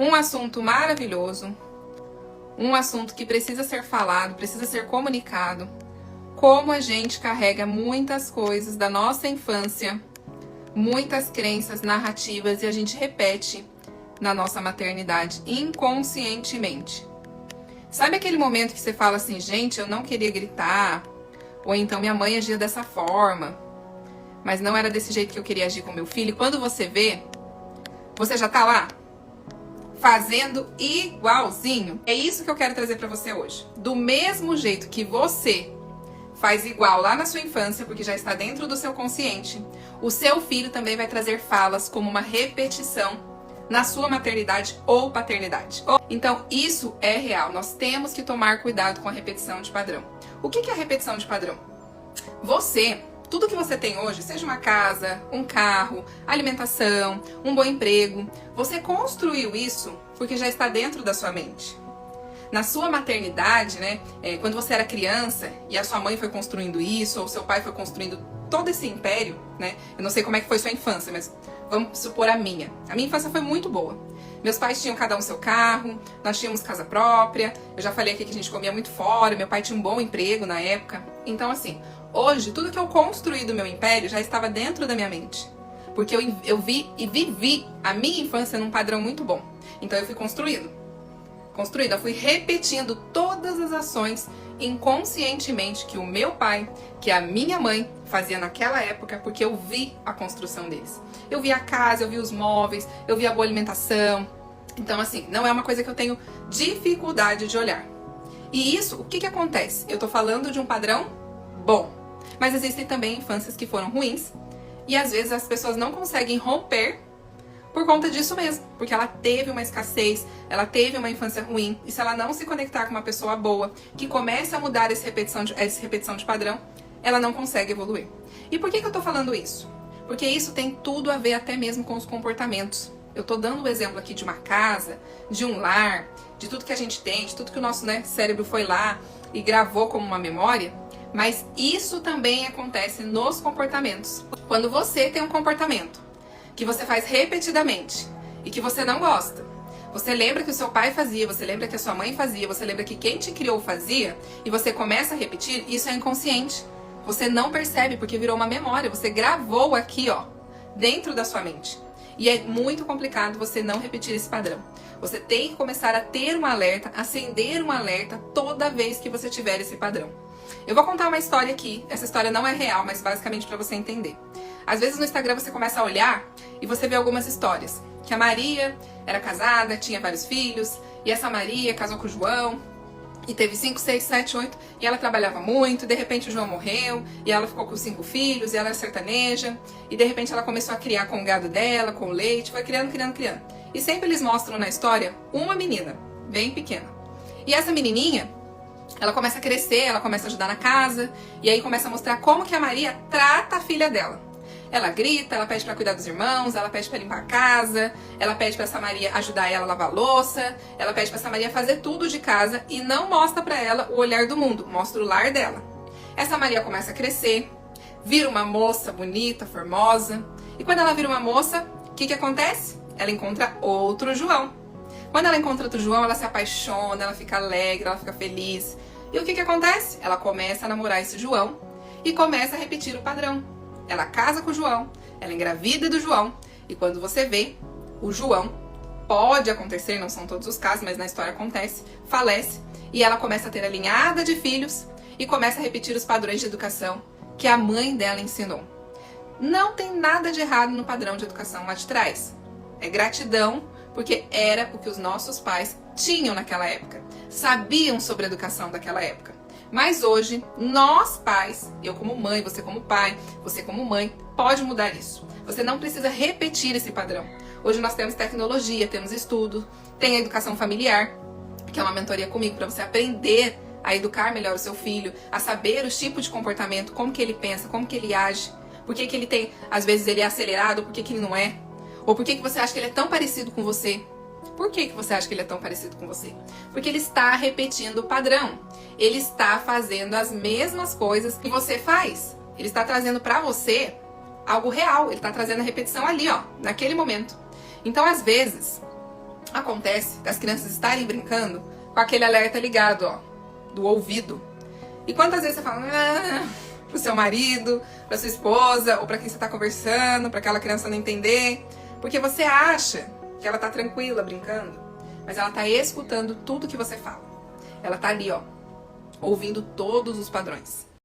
Um assunto maravilhoso, um assunto que precisa ser falado, precisa ser comunicado. Como a gente carrega muitas coisas da nossa infância, muitas crenças, narrativas, e a gente repete na nossa maternidade inconscientemente. Sabe aquele momento que você fala assim, gente, eu não queria gritar, ou então minha mãe agia dessa forma, mas não era desse jeito que eu queria agir com meu filho. E quando você vê, você já tá lá fazendo igualzinho. É isso que eu quero trazer pra você hoje. Do mesmo jeito que você faz igual lá na sua infância, porque já está dentro do seu consciente, o seu filho também vai trazer falas como uma repetição na sua maternidade ou paternidade. Então, isso é real. Nós temos que tomar cuidado com a repetição de padrão. O que é a repetição de padrão? Tudo que você tem hoje, seja uma casa, um carro, alimentação, um bom emprego, você construiu isso porque já está dentro da sua mente. Na sua maternidade, né, quando você era criança e a sua mãe foi construindo isso, ou seu pai foi construindo todo esse império, né? Eu não sei como é que foi sua infância, mas vamos supor a minha. A minha infância foi muito boa. Meus pais tinham cada um seu carro, nós tínhamos casa própria, eu já falei aqui que a gente comia muito fora, meu pai tinha um bom emprego na época. Então, assim, hoje, tudo que eu construí do meu império já estava dentro da minha mente. Porque eu vi e vivi a minha infância num padrão muito bom. Então eu fui construindo, eu fui repetindo todas as ações inconscientemente que o meu pai, que a minha mãe fazia naquela época, porque eu vi a construção deles. Eu vi a casa, eu vi os móveis, eu vi a boa alimentação. Então, assim, não é uma coisa que eu tenho dificuldade de olhar. E isso, o que acontece? Eu tô falando de um padrão bom, mas existem também infâncias que foram ruins, e às vezes as pessoas não conseguem romper por conta disso mesmo, porque ela teve uma escassez, ela teve uma infância ruim, e se ela não se conectar com uma pessoa boa, que começa a mudar essa repetição de padrão, ela não consegue evoluir. E por que eu tô falando isso? Porque isso tem tudo a ver até mesmo com os comportamentos. Eu tô dando o exemplo aqui de uma casa, de um lar, de tudo que a gente tem, de tudo que o nosso cérebro foi lá e gravou como uma memória, mas isso também acontece nos comportamentos. Quando você tem um comportamento que você faz repetidamente e que você não gosta, você lembra que o seu pai fazia, você lembra que a sua mãe fazia, você lembra que quem te criou fazia, e você começa a repetir, isso é inconsciente. Você não percebe porque virou uma memória, você gravou aqui, ó, dentro da sua mente. E é muito complicado você não repetir esse padrão. Você tem que começar a ter um alerta, acender um alerta toda vez que você tiver esse padrão. Eu vou contar uma história aqui, essa história não é real, mas basicamente para você entender. Às vezes no Instagram você começa a olhar e você vê algumas histórias. Que a Maria era casada, tinha vários filhos, e essa Maria casou com o João, e teve 5, 6, 7, 8, e ela trabalhava muito, e de repente o João morreu, e ela ficou com 5 filhos, e ela era sertaneja, e de repente ela começou a criar com o gado dela, com o leite, foi criando. E sempre eles mostram na história uma menina, bem pequena. E essa menininha, ela começa a crescer, ela começa a ajudar na casa, e aí começa a mostrar como que a Maria trata a filha dela. Ela grita, ela pede pra cuidar dos irmãos, ela pede pra limpar a casa, ela pede pra essa Maria ajudar ela a lavar a louça, ela pede pra essa Maria fazer tudo de casa e não mostra pra ela o olhar do mundo, mostra o lar dela. Essa Maria começa a crescer, vira uma moça bonita, formosa, e quando ela vira uma moça, o que acontece? Ela encontra outro João. Quando ela encontra outro João, ela se apaixona, ela fica alegre, ela fica feliz. E o que acontece? Ela começa a namorar esse João e começa a repetir o padrão. Ela casa com o João, ela engravida do João, e quando você vê, o João, pode acontecer, não são todos os casos, mas na história acontece, falece, e ela começa a ter a linhada de filhos e começa a repetir os padrões de educação que a mãe dela ensinou. Não tem nada de errado no padrão de educação lá de trás. É gratidão, porque era o que os nossos pais tinham naquela época, sabiam sobre a educação daquela época. Mas hoje, nós pais, eu como mãe, você como pai, você como mãe, pode mudar isso. Você não precisa repetir esse padrão. Hoje nós temos tecnologia, temos estudo, tem a educação familiar, que é uma mentoria comigo para você aprender a educar melhor o seu filho, a saber os tipos de comportamento, como que ele pensa, como que ele age, por que ele tem, às vezes ele é acelerado, por que ele não é, ou por que você acha que ele é tão parecido com você. Por que você acha que ele é tão parecido com você? Porque ele está repetindo o padrão. Ele está fazendo as mesmas coisas que você faz. Ele está trazendo para você algo real. Ele está trazendo a repetição ali, ó, naquele momento. Então, às vezes, Acontece das crianças estarem brincando com aquele alerta ligado, ó, do ouvido. E quantas vezes você fala pro seu marido, pra sua esposa, ou pra quem você tá conversando, pra aquela criança não entender, porque você acha que ela tá tranquila brincando, mas ela tá escutando tudo que você fala. Ela tá ali, ó, ouvindo todos os padrões.